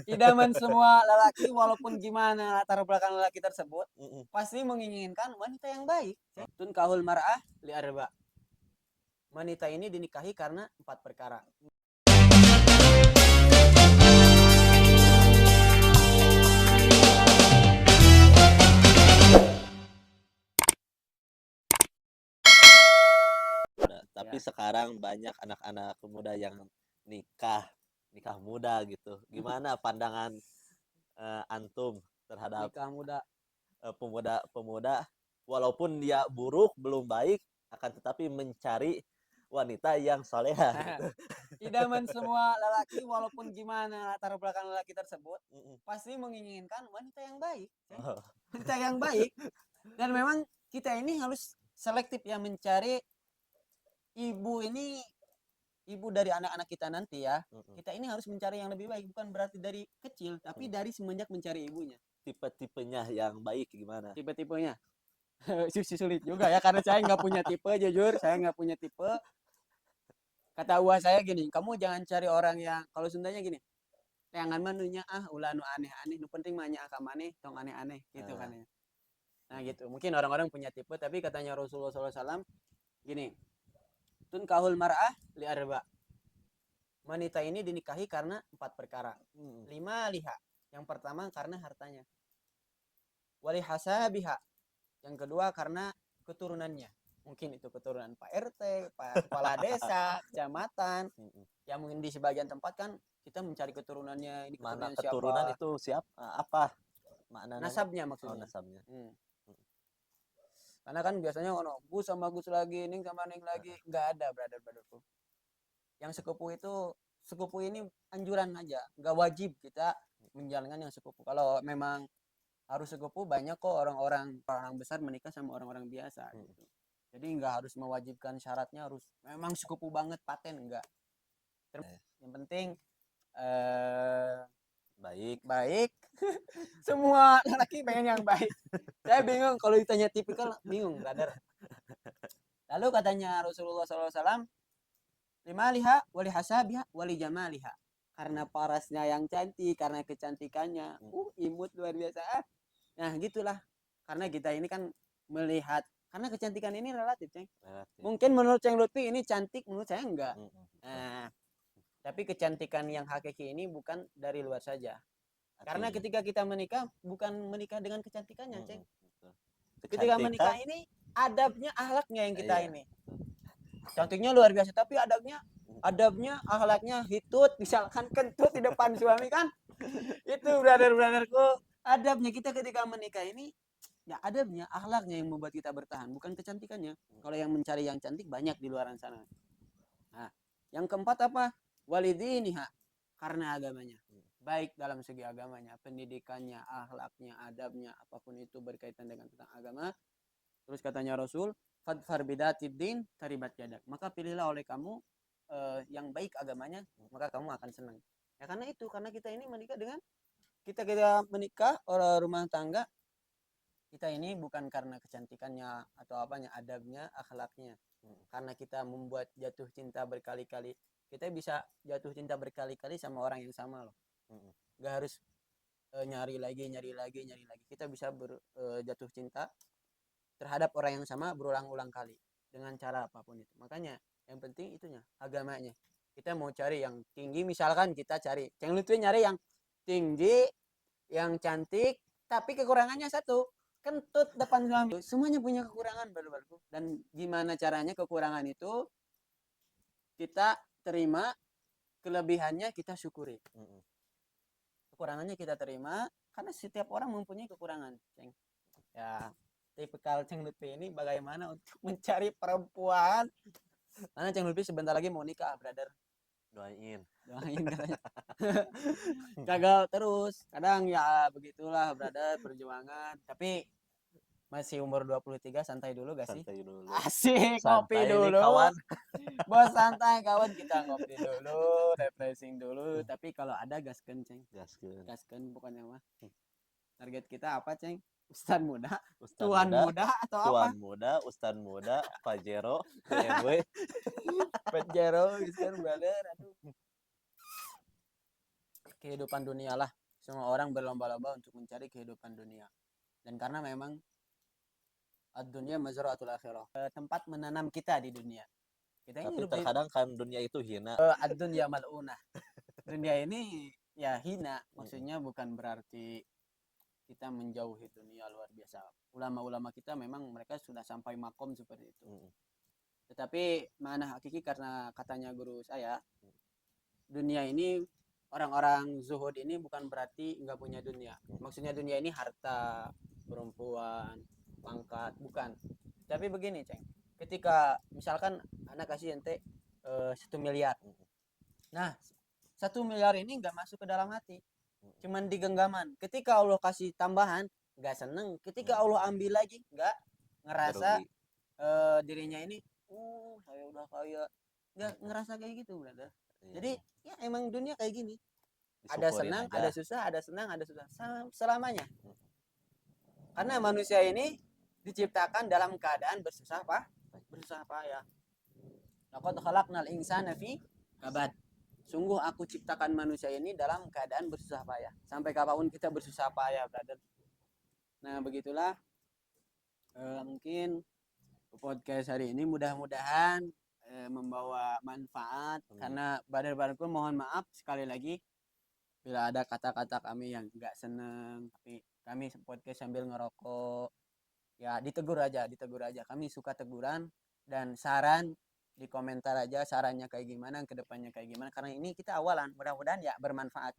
Idaman semua lelaki walaupun gimana latar belakang lelaki tersebut, Mm-mm. pasti menginginkan wanita yang baik. Tun kahul mar'ah li arba. Wanita ini dinikahi karena 4 perkara. Tapi Ya. sekarang banyak anak-anak muda yang nikah nikah muda gitu. Gimana pandangan antum terhadap Nikah muda. pemuda-pemuda walaupun dia buruk belum baik akan tetapi mencari wanita yang soleha gitu. Idaman semua lelaki walaupun gimana latar belakang lelaki tersebut, Mm-mm. pasti menginginkan wanita yang baik. Oh, Wanita yang baik. Dan memang kita ini harus selektif ya mencari ibu ini, ibu dari anak-anak kita nanti ya. mm-mm. Kita ini harus mencari yang lebih baik, bukan berarti dari kecil, tapi Mm. dari semenjak mencari ibunya. Tipe-tipenya yang baik gimana? Tipe-tipenya. Sulit juga ya, karena saya nggak punya tipe, jujur. Saya nggak punya tipe. Kata uang saya gini, kamu jangan cari orang yang, kalau Sundanya gini, jangan manunya ulah nu aneh-aneh, nu penting mahnya akak maneh, tong aneh-aneh, gitu kan Nah, ya. Nah gitu, mungkin orang-orang punya tipe, tapi katanya Rasulullah SAW, gini, tun kahul mar'ah li arba. Wanita ini dinikahi karena 4 perkara. mm, 5 liha. Yang pertama karena hartanya. Wali hasabiha. Yang kedua karena keturunannya. Mungkin itu keturunan Pak RT, Pak Kepala Desa, Kecamatan. mm. Yang mungkin di sebagian tempat kan kita mencari keturunannya, ini Mana keturunan keturunan siapa. itu siapa apa maknanya? Nasabnya Oh, maksudnya. nasabnya. Hmm. Karena kan biasanya Gus sama Gus lagi, Ning sama Ning lagi. Nggak ada brother-brotherku. Yang sepupu ini anjuran aja. Nggak wajib kita menjalankan yang sepupu. Kalau memang harus sepupu, banyak kok orang-orang besar menikah sama orang-orang biasa Mm. gitu. Jadi nggak harus mewajibkan syaratnya harus memang sepupu banget paten, enggak. Yang penting eh, Baik. baik. Semua laki pengen yang baik. Saya bingung kalau ditanya tipikal, bingung brother. Lalu katanya Rasulullah SAW, lima liha wali hasabiha wali jamaliha. Karena parasnya yang cantik, karena kecantikannya, imut luar biasa. Nah gitulah, karena kita ini kan melihat, karena kecantikan ini relatif, Ceng. Relatif. Mungkin menurut Ceng Lutfi ini cantik, menurut saya enggak. Mm, Nah, tapi kecantikan yang hakiki ini bukan dari luar saja. Karena artinya ketika kita menikah, bukan menikah dengan kecantikannya, Ceng. betul. Ketika Kecantikan. menikah ini, adabnya, ahlaknya yang kita Iya. ini. Cantiknya luar biasa, tapi adabnya, ahlaknya hitut, misalkan kentut di depan suami kan. Itu brother-brotherku, adabnya kita ketika menikah ini, ya adabnya, ahlaknya yang membuat kita bertahan, bukan kecantikannya. Kalau yang mencari yang cantik banyak di luar sana. Nah, yang keempat apa? Walidiniha, karena agamanya. Baik dalam segi agamanya, pendidikannya, ahlaknya, adabnya, apapun itu berkaitan dengan tentang agama. Terus katanya Rasul, fadfar bidatid din taribat yadak. Maka pilihlah oleh kamu yang baik agamanya, maka kamu akan senang. Ya karena itu, karena kita ini menikah dengan kita menikah orang rumah tangga, kita ini bukan karena kecantikannya atau apanya, adabnya, akhlaknya. Karena kita membuat jatuh cinta berkali-kali. Kita bisa jatuh cinta berkali-kali sama orang yang sama loh. Gak harus nyari lagi. Kita bisa jatuh cinta terhadap orang yang sama berulang-ulang kali dengan cara apapun itu. Makanya yang penting itunya, agamanya. Kita mau cari yang tinggi, misalkan kita cari, Ceng Lutfi nyari yang tinggi, yang cantik, tapi kekurangannya satu, kentut depan suami. Semuanya punya kekurangan baru-baru. Dan gimana caranya kekurangan itu kita terima, kelebihannya kita syukuri. Kekurangannya kita terima, karena setiap orang mempunyai kekurangan, Ceng. Ya, tipikal Ceng Lutfi ini bagaimana untuk mencari perempuan. Karena Ceng Lutfi sebentar lagi mau nikah, brother. Doain. Doain katanya. Gagal terus. Kadang ya begitulah, brother, perjuangan. Tapi masih umur 23, santai dulu gak sih? Santai dulu. Asik, ngopi Santai nih dulu. kawan. Bos santai kawan, kita ngopi dulu, refreshing dulu. Tapi kalau ada gasken, Ceng. Gaskeun. Gasken pokoknya mah. Target kita apa, Ceng? Ustad muda, Ustad tuan muda, muda atau apa? tuan muda, ustad muda, Pajero, BMW. Pajero, gitu kan, brother. Aduh. kehidupan dunia lah. Semua orang berlomba-lomba untuk mencari kehidupan dunia. Dan karena memang ad-dunya mazra'atul akhirah, tempat menanam kita di dunia. Kita ini Tapi hidup di terkadang kan dunia itu hina. ad-dunya mal'unah. Dunia ini ya hina, maksudnya bukan berarti kita menjauhi dunia luar biasa. Ulama-ulama kita memang mereka sudah sampai makom seperti itu. Tetapi mana hakiki karena katanya guru saya, dunia ini orang-orang zuhud ini bukan berarti nggak punya dunia. Maksudnya dunia ini harta, perempuan, pangkat, bukan. Tapi begini, Ceng. Ketika misalkan anak kasih ente 1 miliar. Nah, 1 miliar ini nggak masuk ke dalam hati. Cuman di genggaman. Ketika Allah kasih tambahan, nggak seneng. Ketika Allah ambil lagi, nggak ngerasa Rugi. dirinya ini, saya udah kaya. Nggak ngerasa kayak gitu, brother. Iya. Jadi ya emang dunia kayak gini. Ada Disyukurin senang, aja. ada susah, ada senang, ada susah. Selamanya. Karena manusia ini diciptakan dalam keadaan bersusah payah. Laqad khalaqnal insana fi kabad. Sungguh aku ciptakan manusia ini dalam keadaan bersusah payah. Sampai kapanpun kita bersusah payah, brother. Nah, begitulah mungkin podcast hari ini mudah-mudahan membawa manfaat. Karena brother-brotherku mohon maaf sekali lagi bila ada kata-kata kami yang enggak seneng, tapi kami podcast sambil ngerokok. Ya, ditegur aja. Kami suka teguran dan saran di komentar aja sarannya kayak gimana, kedepannya kayak gimana. Karena ini kita awalan, mudah-mudahan ya bermanfaat.